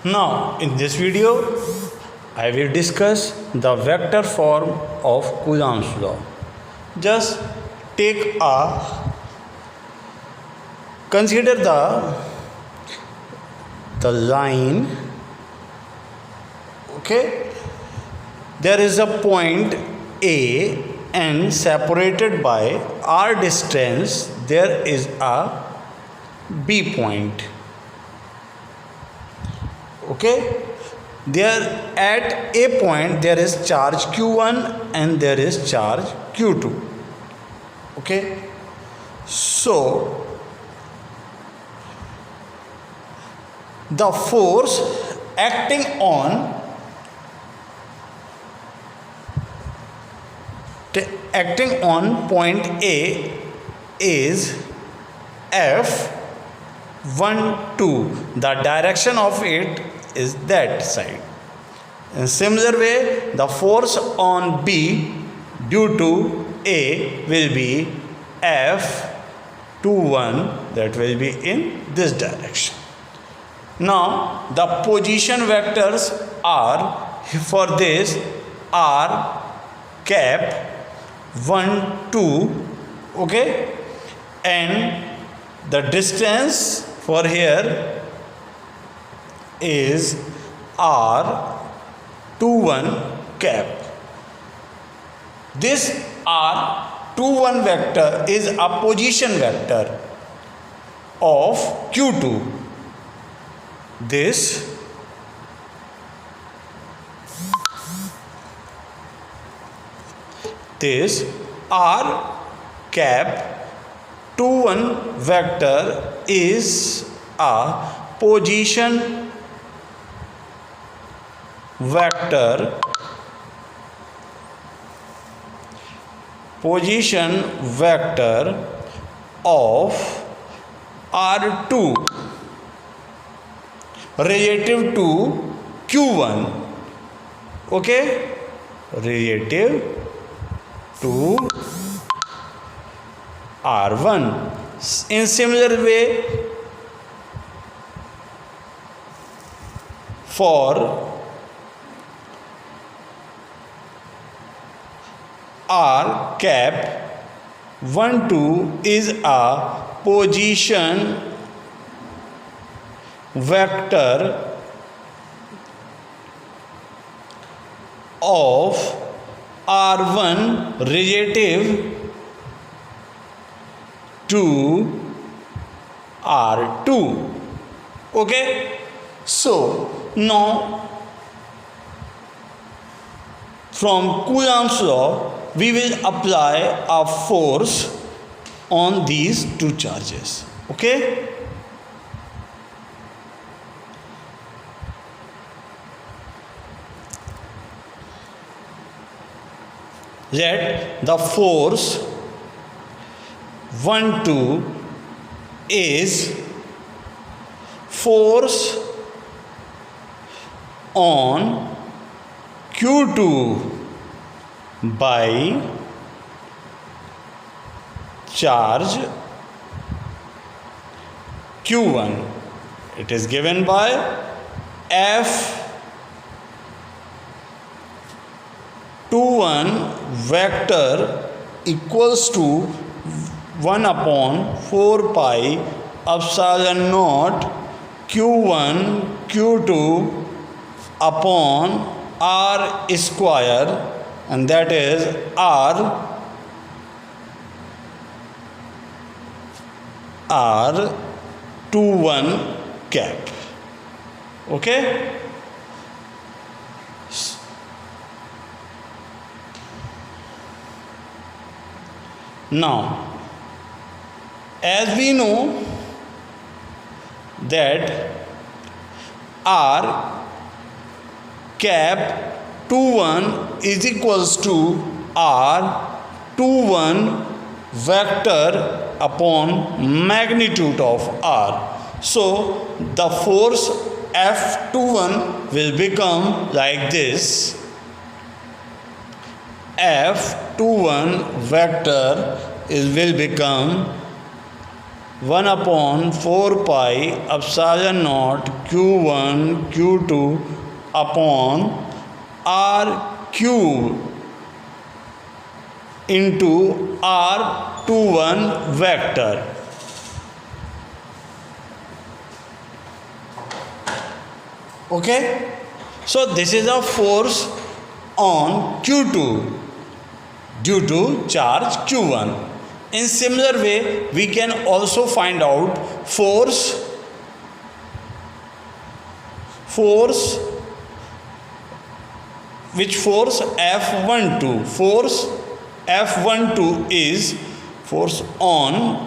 Now, in this video, I will discuss the vector form of Coulomb's law. Just consider the line. Okay, there is a point A and separated by r distance there is a B point. Okay, there at a point there is charge q1 and there is charge q2. Okay, so the force acting on point A is F12. The direction of it is that side. In similar way, the force on B due to A will be F21, that will be in this direction. Now the position vectors are for this r cap 1 2, okay, and the distance for here is r21 cap. This r21 vector is a position vector of q2. This r cap 21 vector is a position vector of r2 relative to q1. Okay, relative to r1. In similar way, for r cap 1 2 is a position vector of r1 relative to r2. Okay, so now from Coulomb's law we will apply a force on these two charges. Okay, let the force 1 2 is force on q2 by charge q1. It is given by F21 vector equals to 1 upon 4 pi epsilon naught q1 q2 upon r square, and that is r21 cap. Okay, now as we know that r cap 21 is equals to r21 vector upon magnitude of r. So the force F21 will become like this. F21 vector will become 1 upon 4 pi epsilon naught q1 q2 upon r cube into r21 vector. Okay, so this is a force on q2 due to charge q1. In similar way, we can also find out force which force F12. Force F12 is force on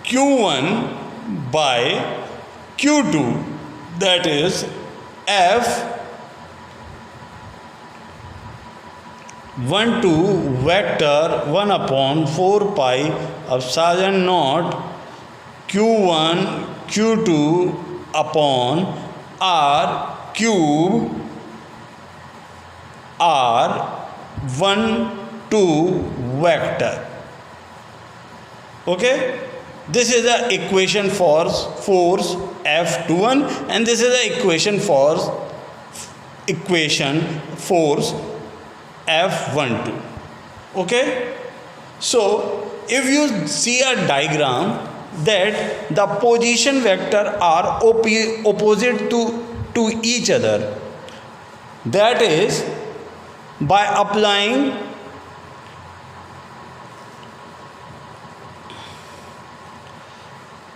q1 by q2, that is F12 vector 1 upon 4 pi epsilon naught q1 q2 upon r cube r12 vector. Okay, this is the equation for force F21 and this is the equation for force F12. Okay, so if you see a diagram that the position vector are opposite to each other, that is by applying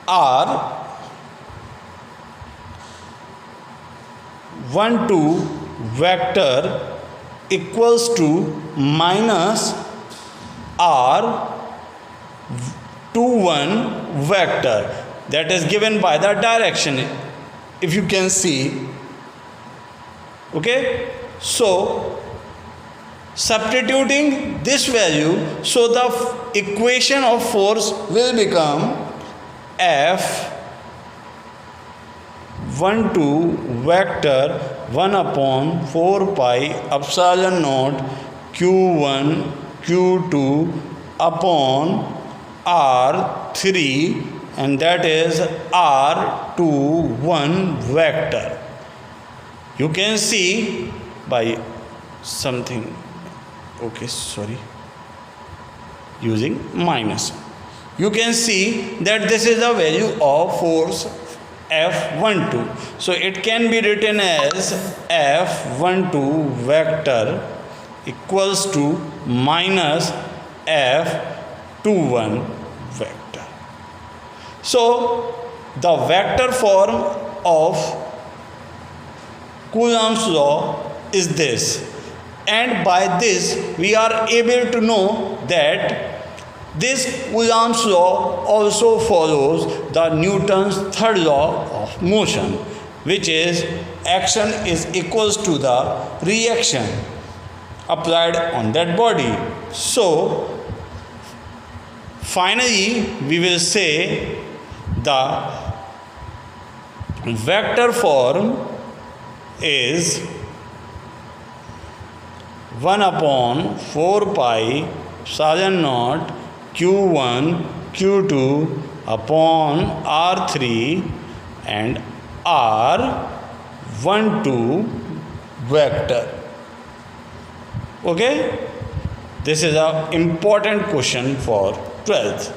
r12 vector equals to minus r21 vector, that is given by the direction, if you can see. Okay, so substituting this value, so the equation of force will become F12 vector 1 upon 4 pi epsilon naught q1 q2 upon r3, and that is r21 vector. You can see by something, okay, sorry, using minus, you can see that this is the value of force F12. So it can be written as F12 vector equals to minus F21 vector. So the vector form of Coulomb's law is this, and by this we are able to know that this Coulomb's law also follows the Newton's third law of motion, which is action is equals to the reaction applied on that body. So finally we will say the vector form is 1 upon 4 pi epsilon naught q1 q2 upon r3 and r12 vector. Okay, this is an important question for 12th.